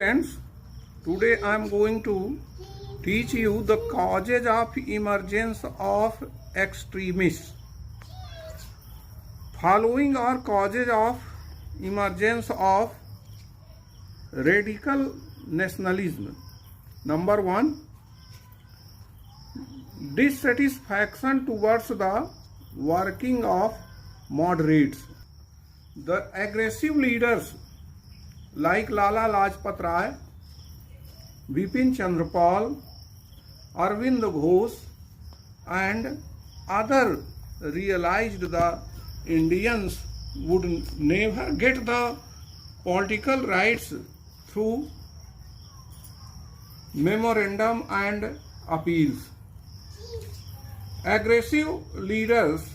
Friends, today I am going to teach you the causes of emergence of extremists. Following are causes of emergence of radical nationalism. Number 1, dissatisfaction towards the working of moderates. The aggressive leaders like Lala Lajpat Rai, Bipin Chandra Pal, Arvind Ghosh and others realized the Indians would never get the political rights through memorandum and appeals. Aggressive leaders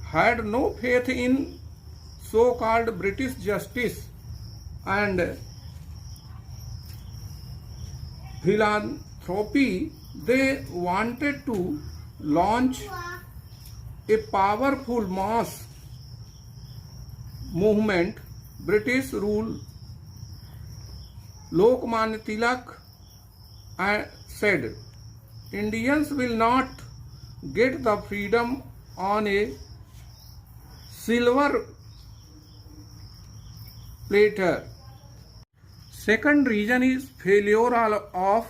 had no faith in so-called British justice and philanthropy. They wanted to launch a powerful mass movement. British rule. Lokmanya Tilak said, Indians will not get the freedom on a silver platter. Second reason is failure of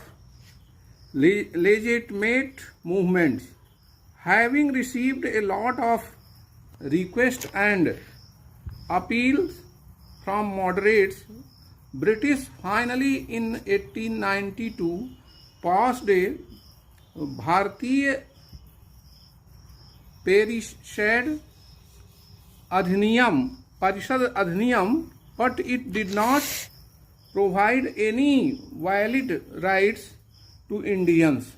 legitimate movements. Having received a lot of requests and appeals from moderates, British finally in 1892 passed a Bharatiya Parishad Adhiniyam, but it did not provide any valid rights to Indians.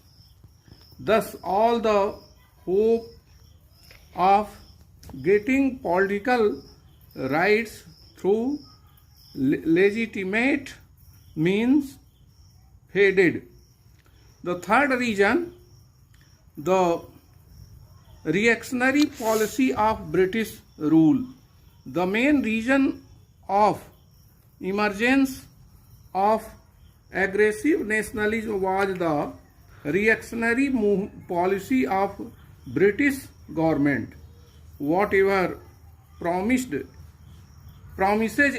Thus, all the hope of getting political rights through legitimate means faded. The third reason, the reactionary policy of British rule. The main reason of emergence of aggressive nationalism was the reactionary policy of British government. Whatever promises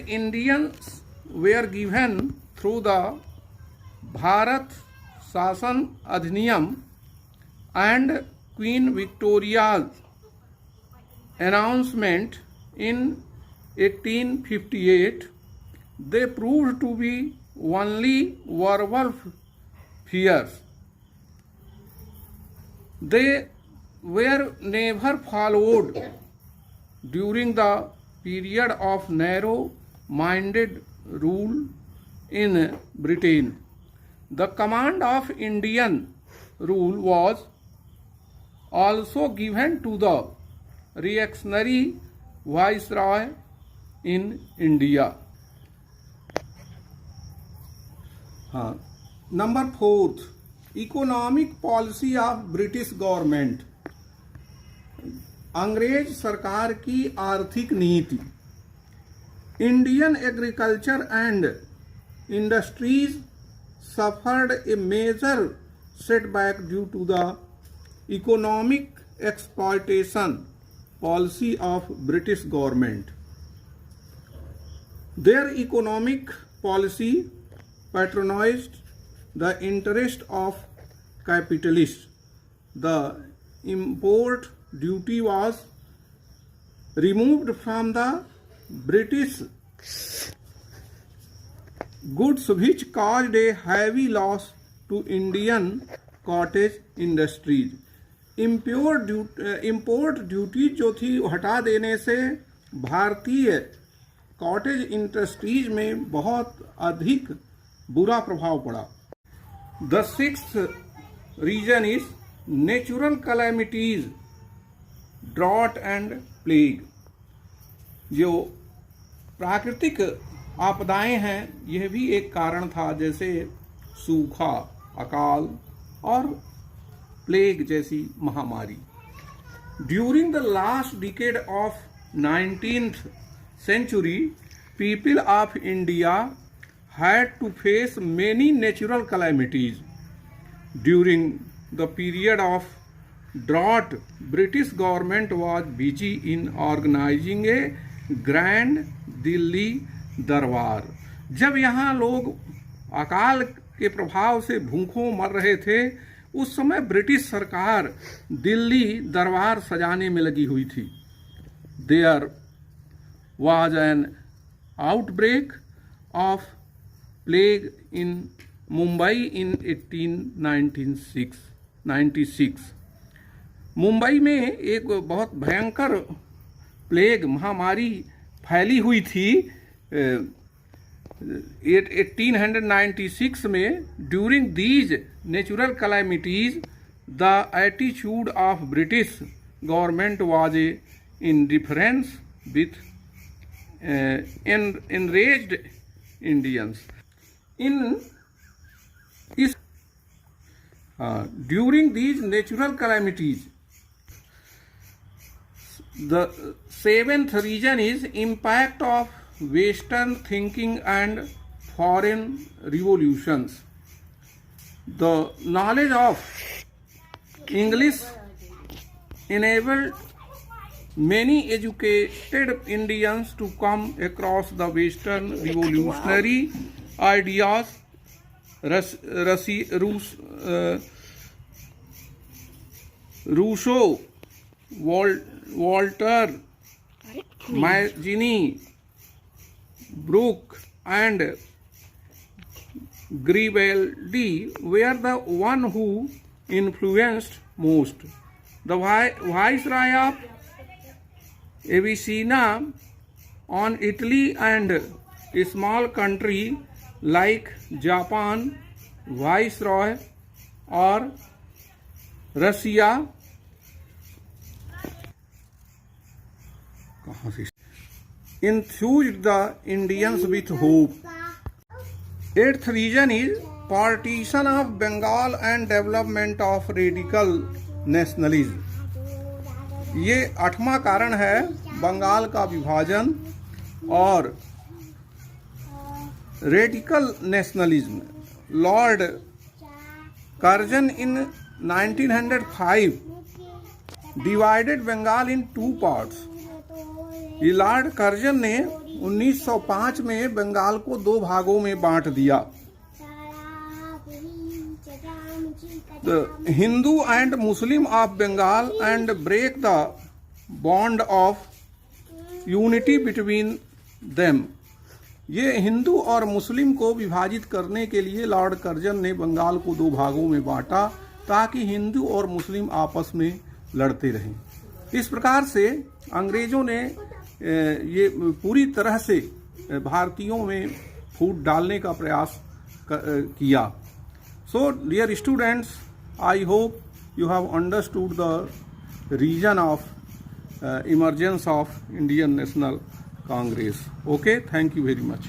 Indians were given through the Bharat Shasan Adhiniyam and Queen Victoria's announcement in 1858, they proved to be only verbal fears. They were never followed during the period of narrow-minded rule in Britain. The command of Indian rule was also given to the reactionary viceroy in India. Number 4, economic policy of British government. अंग्रेज सरकार की आर्थिक नीति. Indian agriculture and industries suffered a major setback due to the economic exploitation policy of British government. Their economic policy patronized the interest of capitalists. The import duty was removed from the British goods, which caused a heavy loss to Indian cottage industries. import duty जो थी हटा देने से भारतीय cottage industries में बहुत अधिक बुरा प्रभाव पड़ा. The sixth reason is natural calamities, drought and plague. जो प्राकृतिक आपदाएं हैं यह भी एक कारण था, जैसे सूखा, अकाल और प्लेग जैसी महामारी. During the last decade of 19th century, people of India had to face many natural calamities. During the period of drought, British government was busy in organizing a grand Delhi दरबार। जब यहाँ लोग अकाल के प्रभाव से भूखों मर रहे थे, उस समय ब्रिटिश सरकार दिल्ली दरबार सजाने में लगी हुई थी। There was an outbreak of plague in Mumbai in 1896। Mumbai में एक बहुत भयंकर प्लेग महामारी फैली हुई थी 1896 में। During these natural calamities the attitude of British government was in difference with enraged Indians. During these natural calamities, the seventh reason is impact of Western thinking and foreign revolutions. The knowledge of English enabled many educated Indians to come across the Western revolutionary ideas. Rousseau, Walter, Mazzini, Brooke, and Garibaldi were the one who influenced most. The Viceroy of Avicenna on Italy and a small country like Japan, Viceroy or Russia enthused the Indians with hope. Eighth reason is partition of Bengal and development of radical nationalism. ये 8वां कारण है बंगाल का विभाजन और radical nationalism. Lord Curzon इन 1905 divided Bengal इन 2 parts. ये Lord Curzon ने 1905 में बंगाल को 2 भागों में बांट दिया। The Hindu and Muslim of Bengal and break the bond of unity between them. ये हिंदू और मुस्लिम को विभाजित करने के लिए लॉर्ड कर्जन ने बंगाल को 2 भागों में बांटा ताकि हिंदू और मुस्लिम आपस में लड़ते रहें। इस प्रकार से अंग्रेजों ने ये पूरी तरह से भारतीयों में फूट डालने का प्रयास किया। So, dear students, I hope you have understood the reason of emergence of Indian National Congress. Okay, thank you very much.